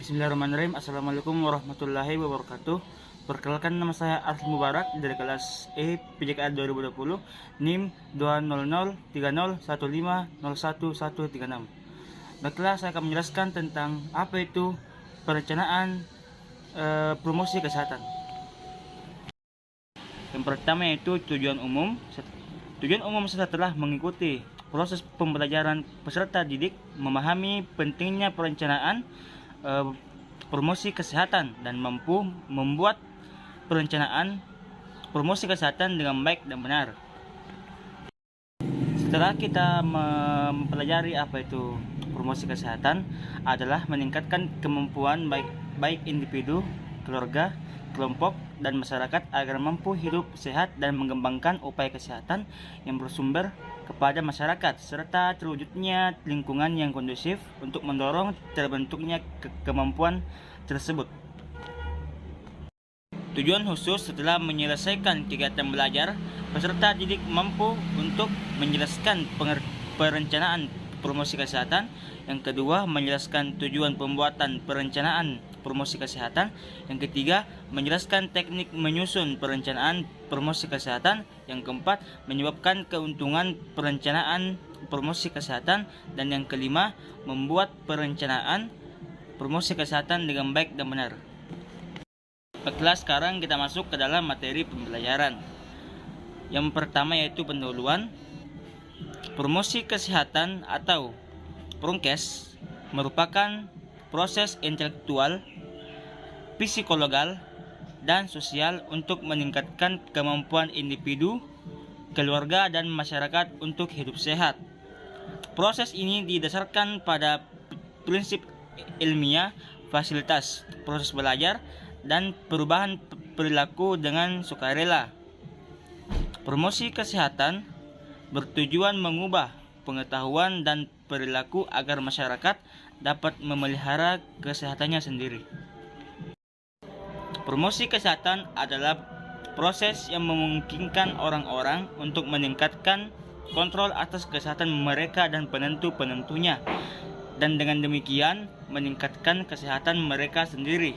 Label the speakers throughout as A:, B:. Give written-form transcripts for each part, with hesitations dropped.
A: Bismillahirrahmanirrahim. Assalamualaikum warahmatullahi wabarakatuh. Perkenalkan, nama saya Arif Mubarak dari kelas E PJKA 2020, NIM 2003030150136. Baiklah, saya akan menjelaskan tentang apa itu perencanaan promosi kesehatan. Yang pertama yaitu tujuan umum. Tujuan umum setelah mengikuti proses pembelajaran peserta didik memahami pentingnya perencanaan promosi kesehatan dan mampu membuat perencanaan promosi kesehatan dengan baik dan benar. Setelah kita mempelajari apa itu promosi kesehatan, adalah meningkatkan kemampuan baik individu, keluarga, kelompok, dan masyarakat agar mampu hidup sehat dan mengembangkan upaya kesehatan yang bersumber kepada masyarakat, serta terwujudnya lingkungan yang kondusif untuk mendorong terbentuknya kemampuan tersebut. Tujuan khusus: setelah menyelesaikan kegiatan belajar, peserta didik mampu untuk menjelaskan perencanaan promosi kesehatan. Yang kedua, menjelaskan tujuan pembuatan perencanaan promosi kesehatan. Yang ketiga, menjelaskan teknik menyusun perencanaan promosi kesehatan. Yang keempat, menyebabkan keuntungan perencanaan promosi kesehatan. Dan yang kelima, membuat perencanaan promosi kesehatan dengan baik dan benar. Baiklah, sekarang kita masuk ke dalam materi pembelajaran. Yang pertama yaitu pendahuluan. Promosi kesehatan atau Promkes merupakan proses intelektual, psikologal, dan sosial untuk meningkatkan kemampuan individu, keluarga, dan masyarakat untuk hidup sehat. Proses ini didasarkan pada prinsip ilmiah, fasilitas, proses belajar, dan perubahan perilaku dengan sukarela. Promosi kesehatan bertujuan mengubah pengetahuan dan perilaku agar masyarakat dapat memelihara kesehatannya sendiri. Promosi kesehatan adalah proses yang memungkinkan orang-orang untuk meningkatkan kontrol atas kesehatan mereka dan penentu-penentunya, dan dengan demikian meningkatkan kesehatan mereka sendiri.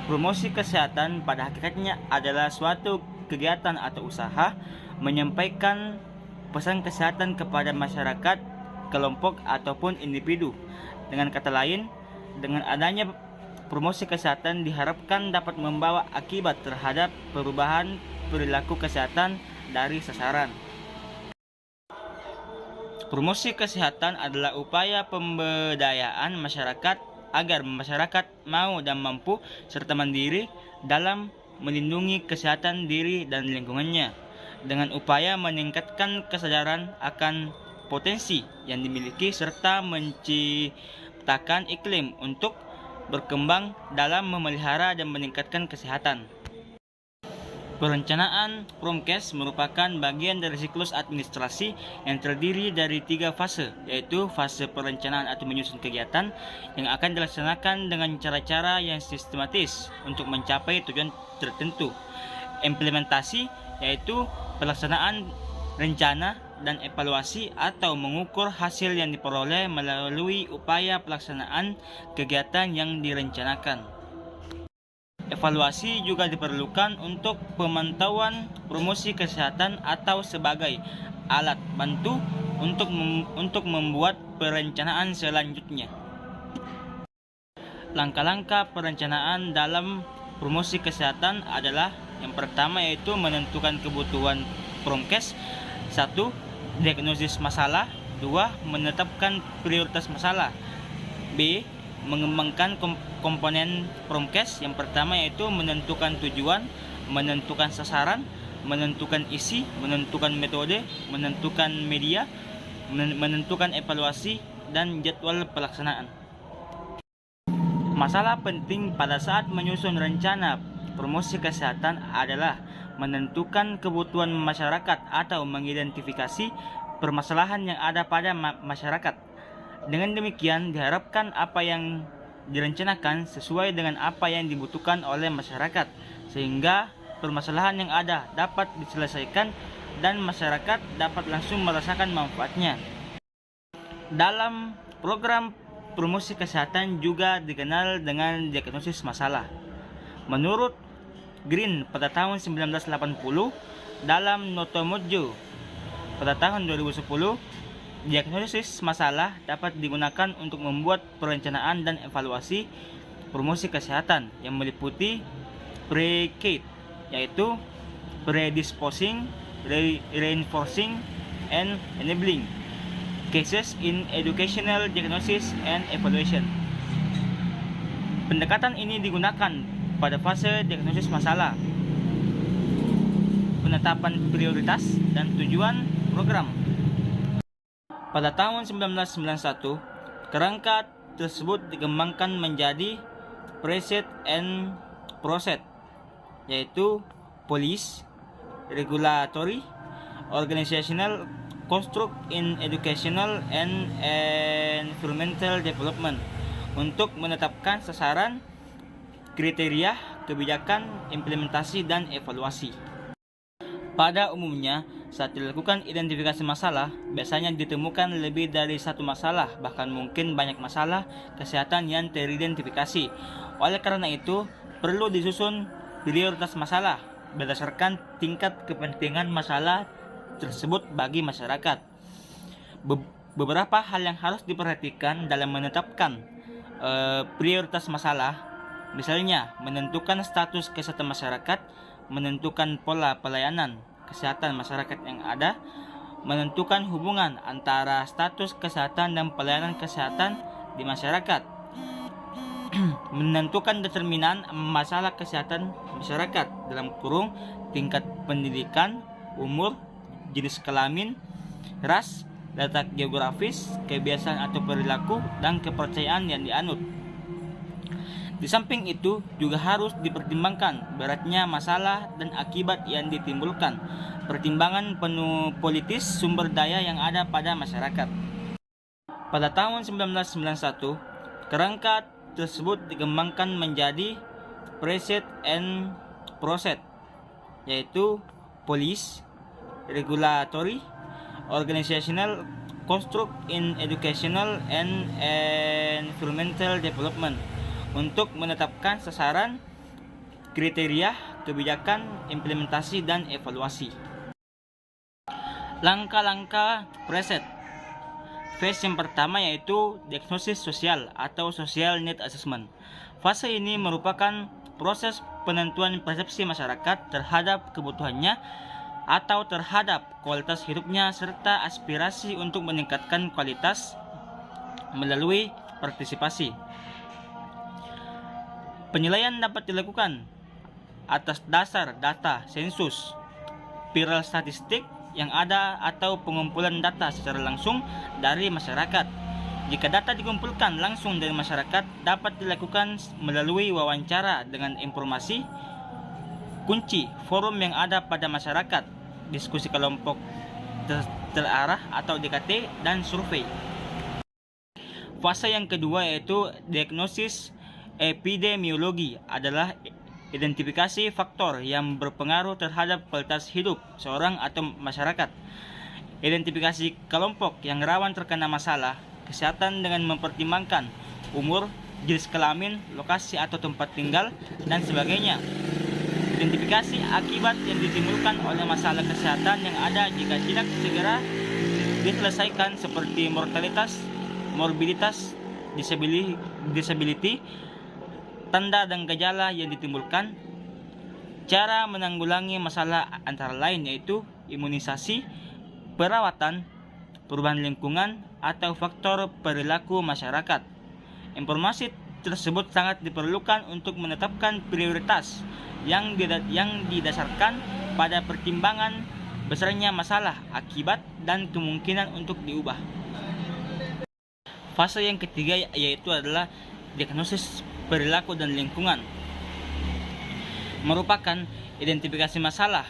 A: Promosi kesehatan pada hakikatnya adalah suatu kegiatan atau usaha menyampaikan pesan kesehatan kepada masyarakat, kelompok, ataupun individu. Dengan kata lain, dengan adanya promosi kesehatan diharapkan dapat membawa akibat terhadap perubahan perilaku kesehatan dari sasaran. Promosi kesehatan adalah upaya pemberdayaan masyarakat agar masyarakat mau dan mampu serta mandiri dalam melindungi kesehatan diri dan lingkungannya, dengan upaya meningkatkan kesadaran akan potensi yang dimiliki serta menciptakan iklim untuk berkembang dalam memelihara dan meningkatkan kesehatan. Perencanaan Promkes merupakan bagian dari siklus administrasi yang terdiri dari 3 fase, yaitu fase perencanaan atau menyusun kegiatan yang akan dilaksanakan dengan cara-cara yang sistematis untuk mencapai tujuan tertentu. Implementasi, yaitu pelaksanaan rencana dan evaluasi atau mengukur hasil yang diperoleh melalui upaya pelaksanaan kegiatan yang direncanakan. Evaluasi juga diperlukan untuk pemantauan promosi kesehatan atau sebagai alat bantu untuk membuat perencanaan selanjutnya. Langkah-langkah perencanaan dalam promosi kesehatan adalah: yang pertama yaitu menentukan kebutuhan Promkes. 1. Diagnosis masalah. 2. Menetapkan prioritas masalah. B. Mengembangkan komponen Promkes. Yang pertama yaitu menentukan tujuan, menentukan sasaran, menentukan isi, menentukan metode, menentukan media, menentukan evaluasi, dan jadwal pelaksanaan. Masalah penting pada saat menyusun rencana promosi kesehatan adalah menentukan kebutuhan masyarakat atau mengidentifikasi permasalahan yang ada pada masyarakat. Dengan demikian diharapkan apa yang direncanakan sesuai dengan apa yang dibutuhkan oleh masyarakat, sehingga permasalahan yang ada dapat diselesaikan dan masyarakat dapat langsung merasakan manfaatnya. Dalam program promosi kesehatan juga dikenal dengan diagnosis masalah. Menurut Green pada tahun 1980, dalam Noto Mojo pada tahun 2010, diagnosis masalah dapat digunakan untuk membuat perencanaan dan evaluasi promosi kesehatan yang meliputi predicate, yaitu predisposing, reinforcing, and enabling cases in educational diagnosis and evaluation. Pendekatan ini digunakan pada fase diagnosis masalah, penetapan prioritas, dan tujuan program. Pada tahun 1991, kerangka tersebut dikembangkan menjadi preset and process, yaitu policy, regulatory, organizational, construct in educational and environmental development, untuk menetapkan sasaran, kriteria, kebijakan, implementasi, dan evaluasi. Pada umumnya, saat dilakukan identifikasi masalah, biasanya ditemukan lebih dari satu masalah, bahkan mungkin banyak masalah kesehatan yang teridentifikasi. Oleh karena itu, perlu disusun prioritas masalah berdasarkan tingkat kepentingan masalah tersebut bagi masyarakat. Beberapa hal yang harus diperhatikan dalam menetapkan prioritas masalah, misalnya menentukan status kesehatan masyarakat, menentukan pola pelayanan kesehatan masyarakat yang ada, menentukan hubungan antara status kesehatan dan pelayanan kesehatan di masyarakat, menentukan determinan masalah kesehatan masyarakat dalam kurung tingkat pendidikan, umur, jenis kelamin, ras, letak geografis, kebiasaan atau perilaku, dan kepercayaan yang dianut. Di samping itu, juga harus dipertimbangkan beratnya masalah dan akibat yang ditimbulkan, pertimbangan penuh politis, sumber daya yang ada pada masyarakat. Pada tahun 1991, kerangka tersebut dikembangkan menjadi preset and process, yaitu policy, regulatory, organizational, construct in educational and environmental development, untuk menetapkan sasaran, kriteria, kebijakan, implementasi, dan evaluasi. Langkah-langkah preset. Phase yang pertama yaitu diagnosis sosial atau social need assessment. Fase ini merupakan proses penentuan persepsi masyarakat terhadap kebutuhannya atau terhadap kualitas hidupnya serta aspirasi untuk meningkatkan kualitas melalui partisipasi. Penilaian dapat dilakukan atas dasar data sensus, viral statistik yang ada, atau pengumpulan data secara langsung dari masyarakat. Jika data dikumpulkan langsung dari masyarakat, dapat dilakukan melalui wawancara dengan informasi kunci, forum yang ada pada masyarakat, diskusi kelompok terarah atau DKT, dan survei. Fase yang kedua yaitu diagnosis epidemiologi, adalah identifikasi faktor yang berpengaruh terhadap kualitas hidup seorang atau masyarakat. Identifikasi kelompok yang rawan terkena masalah kesehatan dengan mempertimbangkan umur, jenis kelamin, lokasi atau tempat tinggal, dan sebagainya. Identifikasi akibat yang ditimbulkan oleh masalah kesehatan yang ada jika tidak segera diselesaikan, seperti mortalitas, morbiditas, disability, tanda dan gejala yang ditimbulkan. Cara menanggulangi masalah antara lain yaitu imunisasi, perawatan, perubahan lingkungan, atau faktor perilaku masyarakat. Informasi tersebut sangat diperlukan untuk menetapkan prioritas yang didasarkan pada pertimbangan besarnya masalah, akibat, dan kemungkinan untuk diubah. Fase yang ketiga yaitu adalah diagnosis perilaku dan lingkungan, merupakan identifikasi masalah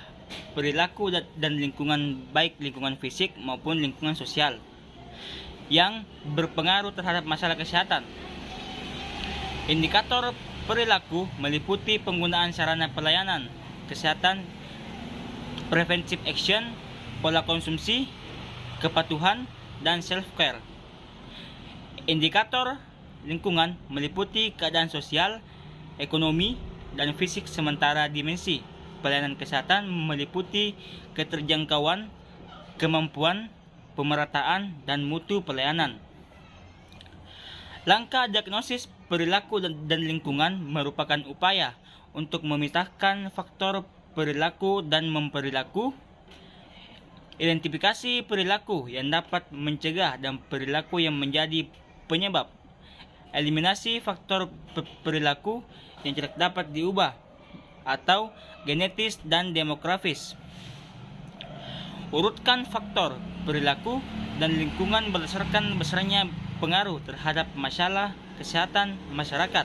A: perilaku dan lingkungan, baik lingkungan fisik maupun lingkungan sosial, yang berpengaruh terhadap masalah kesehatan. Indikator perilaku meliputi penggunaan sarana pelayanan kesehatan, preventive action, pola konsumsi, kepatuhan, dan self-care. Indikator lingkungan meliputi keadaan sosial, ekonomi, dan fisik, sementara dimensi pelayanan kesehatan meliputi keterjangkauan, kemampuan, pemerataan, dan mutu pelayanan. Langkah diagnosis perilaku dan lingkungan merupakan upaya untuk memetakan faktor perilaku dan memperilaku, identifikasi perilaku yang dapat mencegah dan perilaku yang menjadi penyebab, eliminasi faktor perilaku yang tidak dapat diubah atau genetis dan demografis. Urutkan faktor perilaku dan lingkungan berdasarkan besarnya pengaruh terhadap masalah kesehatan masyarakat.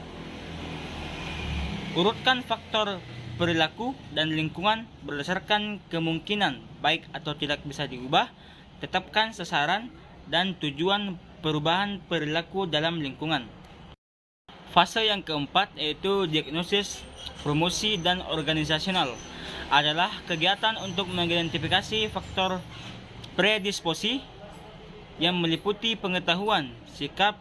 A: Urutkan faktor perilaku dan lingkungan berdasarkan kemungkinan baik atau tidak bisa diubah. Tetapkan sasaran dan tujuan perubahan perilaku dalam lingkungan. Fase yang keempat, yaitu diagnosis, promosi, dan organisasional, adalah kegiatan untuk mengidentifikasi faktor predisposisi yang meliputi pengetahuan, sikap,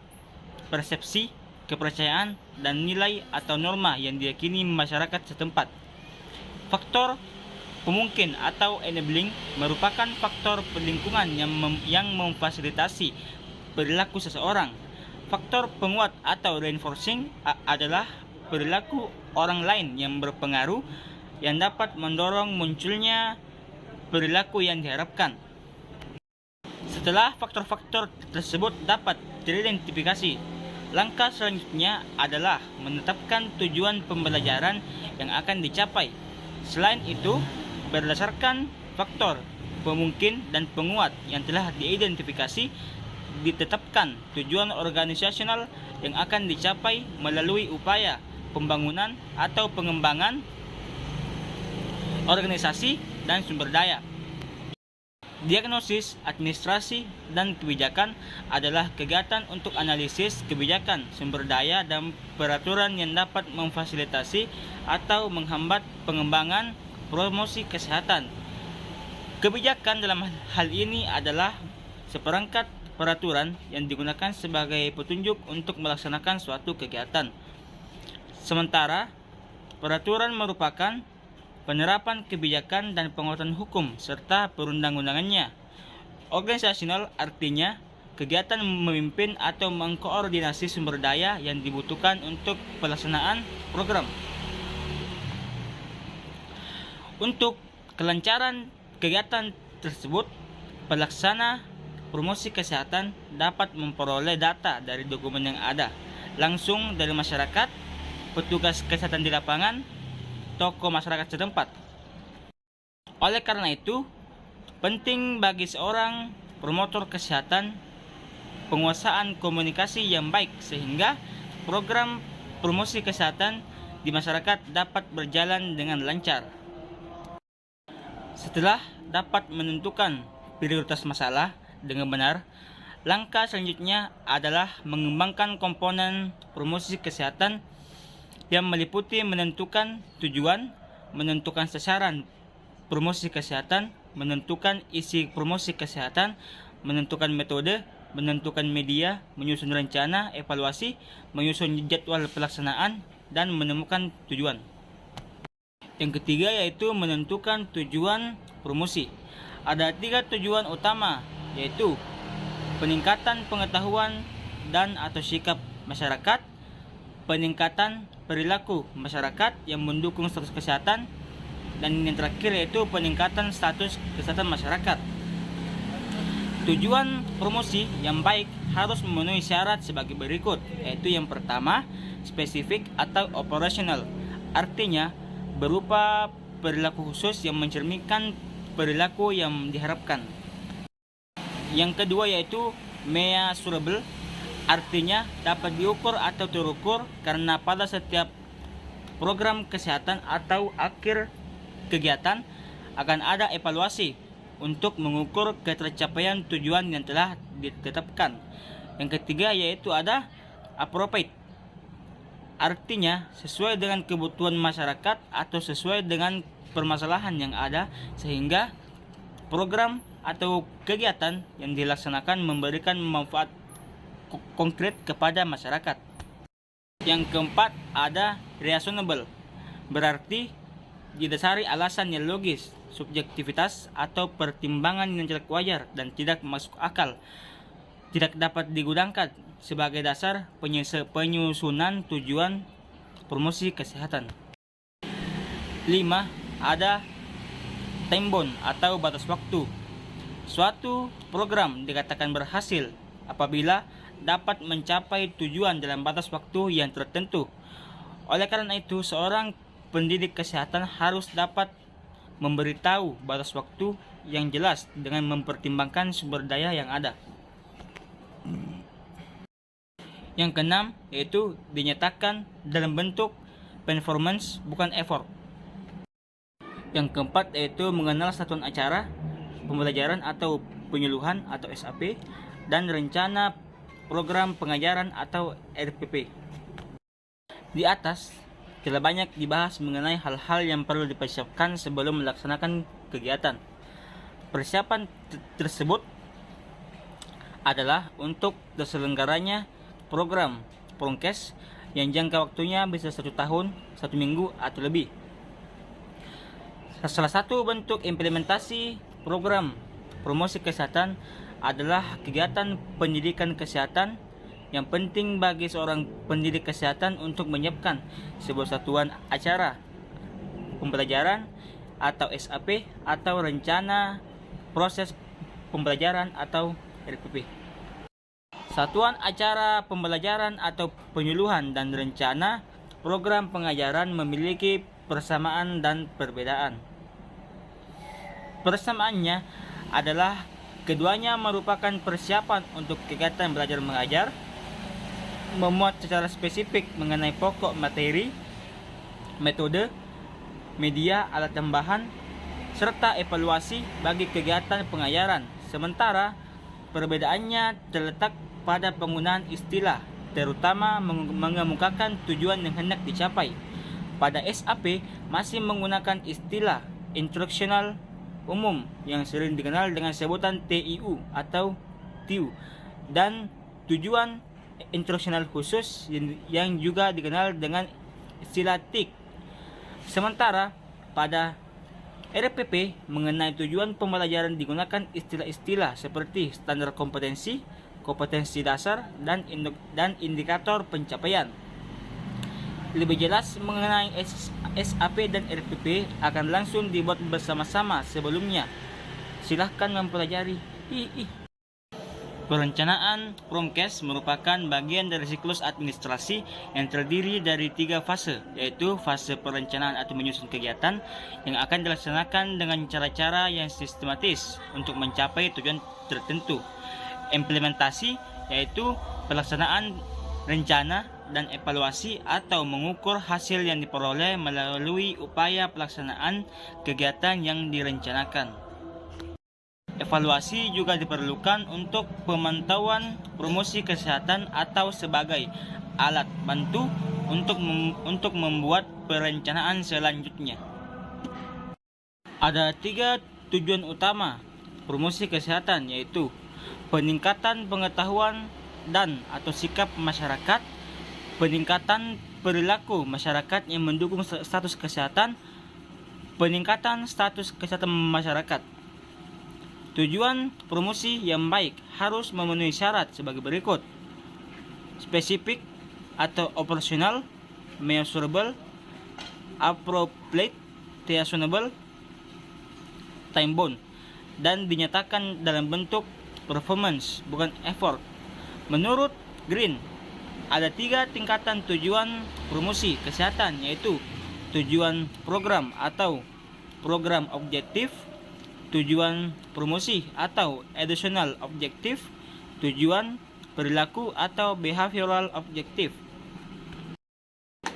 A: persepsi, kepercayaan, dan nilai atau norma yang diyakini masyarakat setempat. Faktor pemungkin atau enabling merupakan faktor lingkungan yang memfasilitasi perilaku seseorang. Faktor penguat atau reinforcing adalah perilaku orang lain yang berpengaruh yang dapat mendorong munculnya perilaku yang diharapkan. Setelah faktor-faktor tersebut dapat teridentifikasi, langkah selanjutnya adalah menetapkan tujuan pembelajaran yang akan dicapai. Selain itu, berdasarkan faktor pemungkin dan penguat yang telah diidentifikasi, ditetapkan tujuan organisasional yang akan dicapai melalui upaya pembangunan atau pengembangan organisasi dan sumber daya. Diagnosis, administrasi, dan kebijakan adalah kegiatan untuk analisis kebijakan, sumber daya, dan peraturan yang dapat memfasilitasi atau menghambat pengembangan promosi kesehatan. Kebijakan dalam hal ini adalah seperangkat peraturan yang digunakan sebagai petunjuk untuk melaksanakan suatu kegiatan. Sementara peraturan merupakan penerapan kebijakan dan penguatan hukum serta perundang-undangannya. Organisasional artinya kegiatan memimpin atau mengkoordinasi sumber daya yang dibutuhkan untuk pelaksanaan program. Untuk kelancaran kegiatan tersebut, pelaksana promosi kesehatan dapat memperoleh data dari dokumen yang ada, langsung dari masyarakat, petugas kesehatan di lapangan, tokoh masyarakat setempat. Oleh karena itu, penting bagi seorang promotor kesehatan penguasaan komunikasi yang baik sehingga program promosi kesehatan di masyarakat dapat berjalan dengan lancar. Setelah dapat menentukan prioritas masalah dengan benar, langkah selanjutnya adalah mengembangkan komponen promosi kesehatan yang meliputi menentukan tujuan, menentukan sasaran promosi kesehatan, menentukan isi promosi kesehatan, menentukan metode, menentukan media, menyusun rencana evaluasi, menyusun jadwal pelaksanaan, dan menemukan tujuan. Yang ketiga yaitu menentukan tujuan promosi. Ada 3 tujuan utama, yaitu peningkatan pengetahuan dan atau sikap masyarakat, peningkatan perilaku masyarakat yang mendukung status kesehatan, dan yang terakhir yaitu peningkatan status kesehatan masyarakat. Tujuan promosi yang baik harus memenuhi syarat sebagai berikut, yaitu yang pertama, spesifik atau operasional, artinya berupa perilaku khusus yang mencerminkan perilaku yang diharapkan. Yang kedua yaitu measurable, artinya dapat diukur atau terukur karena pada setiap program kesehatan atau akhir kegiatan akan ada evaluasi untuk mengukur ketercapaian tujuan yang telah ditetapkan. Yang ketiga yaitu ada appropriate, artinya sesuai dengan kebutuhan masyarakat atau sesuai dengan permasalahan yang ada sehingga program atau kegiatan yang dilaksanakan memberikan manfaat konkret kepada masyarakat. Yang keempat ada reasonable, berarti didasari alasan yang logis, subjektivitas atau pertimbangan yang tidak wajar dan tidak masuk akal, tidak dapat digunakan sebagai dasar penyusunan tujuan promosi kesehatan. 5. Ada time bound atau batas waktu. Suatu program dikatakan berhasil apabila dapat mencapai tujuan dalam batas waktu yang tertentu. Oleh karena itu, seorang pendidik kesehatan harus dapat memberitahu batas waktu yang jelas dengan mempertimbangkan sumber daya yang ada. Yang keenam yaitu dinyatakan dalam bentuk performance bukan effort. Yang keempat yaitu mengenal satuan acara, pembelajaran atau penyuluhan atau SAP, dan rencana program pengajaran atau RPP. Di atas telah banyak dibahas mengenai hal-hal yang perlu dipersiapkan sebelum melaksanakan kegiatan. Persiapan tersebut adalah untuk terselenggaranya program Promkes yang jangka waktunya bisa 1 tahun, 1 minggu atau lebih. Salah satu bentuk implementasi program promosi kesehatan adalah kegiatan pendidikan kesehatan. Yang penting bagi seorang pendidik kesehatan untuk menyiapkan sebuah satuan acara, pembelajaran atau SAP atau rencana proses pembelajaran atau RPP. Satuan acara pembelajaran atau penyuluhan dan rencana program pengajaran memiliki persamaan dan perbedaan. Persamaannya adalah keduanya merupakan persiapan untuk kegiatan belajar mengajar, memuat secara spesifik mengenai pokok materi, metode, media, alat tambahan, serta evaluasi bagi kegiatan pengajaran. Sementara perbedaannya terletak pada penggunaan istilah, terutama mengemukakan tujuan yang hendak dicapai. Pada SAP masih menggunakan istilah instruksional umum yang sering dikenal dengan sebutan TIU atau TIU, dan tujuan instruksional khusus yang juga dikenal dengan istilah TIK. Sementara pada RPP mengenai tujuan pembelajaran digunakan istilah-istilah seperti standar kompetensi, kompetensi dasar, dan indikator pencapaian. Lebih jelas mengenai SAP dan RPP akan langsung dibuat bersama-sama sebelumnya. Silahkan mempelajari. Perencanaan Promkes merupakan bagian dari siklus administrasi yang terdiri dari 3 fase, yaitu fase perencanaan atau menyusun kegiatan yang akan dilaksanakan dengan cara-cara yang sistematis untuk mencapai tujuan tertentu. Implementasi yaitu pelaksanaan rencana dan evaluasi atau mengukur hasil yang diperoleh melalui upaya pelaksanaan kegiatan yang direncanakan. Evaluasi juga diperlukan untuk pemantauan promosi kesehatan atau sebagai alat bantu untuk membuat perencanaan selanjutnya. Ada 3 tujuan utama promosi kesehatan, yaitu peningkatan pengetahuan dan atau sikap masyarakat, peningkatan perilaku masyarakat yang mendukung status kesehatan, peningkatan status kesehatan masyarakat. Tujuan promosi yang baik harus memenuhi syarat sebagai berikut: spesifik atau operasional, measurable, appropriate, reasonable, time bound, dan dinyatakan dalam bentuk performance bukan effort. Menurut Green, ada 3 tingkatan tujuan promosi kesehatan, yaitu tujuan program atau program objektif, tujuan promosi atau additional objektif, tujuan perilaku atau behavioral objektif.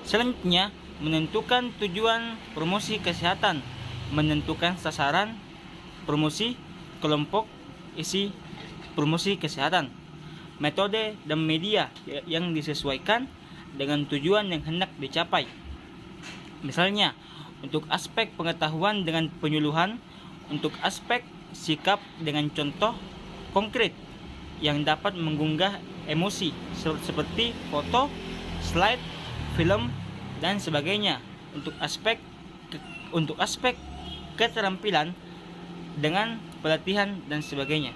A: Selanjutnya, menentukan tujuan promosi kesehatan, menentukan sasaran promosi, kelompok isi promosi kesehatan, metode dan media yang disesuaikan dengan tujuan yang hendak dicapai. Misalnya, untuk aspek pengetahuan dengan penyuluhan, untuk aspek sikap dengan contoh konkret yang dapat menggugah emosi seperti foto, slide, film, dan sebagainya. Untuk aspek keterampilan dengan pelatihan dan sebagainya.